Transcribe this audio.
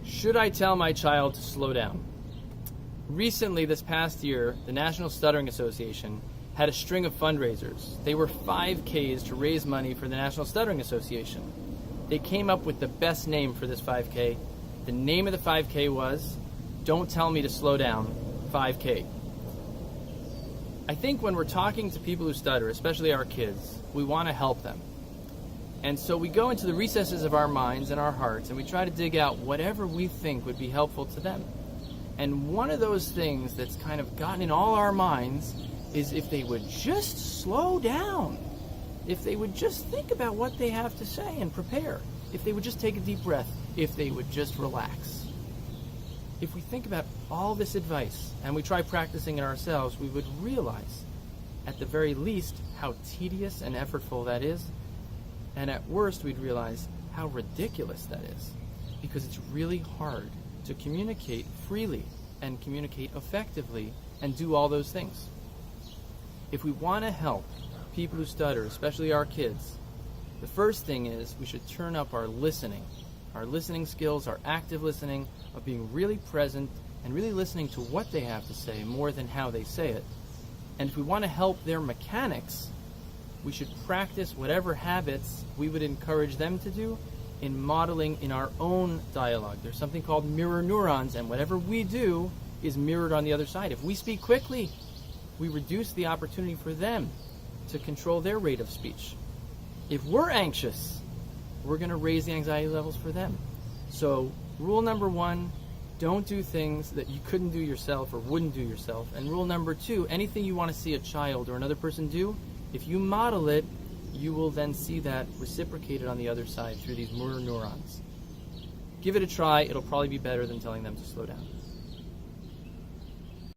Should I tell my child to slow down? Recently, this past year, the National Stuttering Association had a string of fundraisers. They were 5Ks to raise money for the National Stuttering Association. They came up with the best name for this 5K. The name of the 5K was Don't Tell Me to Slow Down 5K. I think when we're talking to people who stutter, especially our kids, we want to help them. And so we go into the recesses of our minds and our hearts and we try to dig out whatever we think would be helpful to them. And one of those things that's kind of gotten in all our minds is if they would just slow down, if they would just think about what they have to say and prepare, if they would just take a deep breath, if they would just relax. If we think about all this advice and we try practicing it ourselves, we would realize, at the very least, how tedious and effortful that is. And at worst, we'd realize how ridiculous that is, because it's really hard to communicate freely and communicate effectively and do all those things. If we want to help people who stutter, especially our kids, the first thing is we should turn up our listening skills, our active listening, of being really present and really listening to what they have to say more than how they say it. And if we want to help their mechanics, we should practice whatever habits we would encourage them to do in modeling in our own dialogue. There's something called mirror neurons, and whatever we do is mirrored on the other side. If we speak quickly, we reduce the opportunity for them to control their rate of speech. If we're anxious, we're going to raise the anxiety levels for them. So rule number 1, don't do things that you couldn't do yourself or wouldn't do yourself. And rule number 2, anything you want to see a child or another person do, if you model it, you will then see that reciprocated on the other side through these mirror neurons. Give it a try. It'll probably be better than telling them to slow down.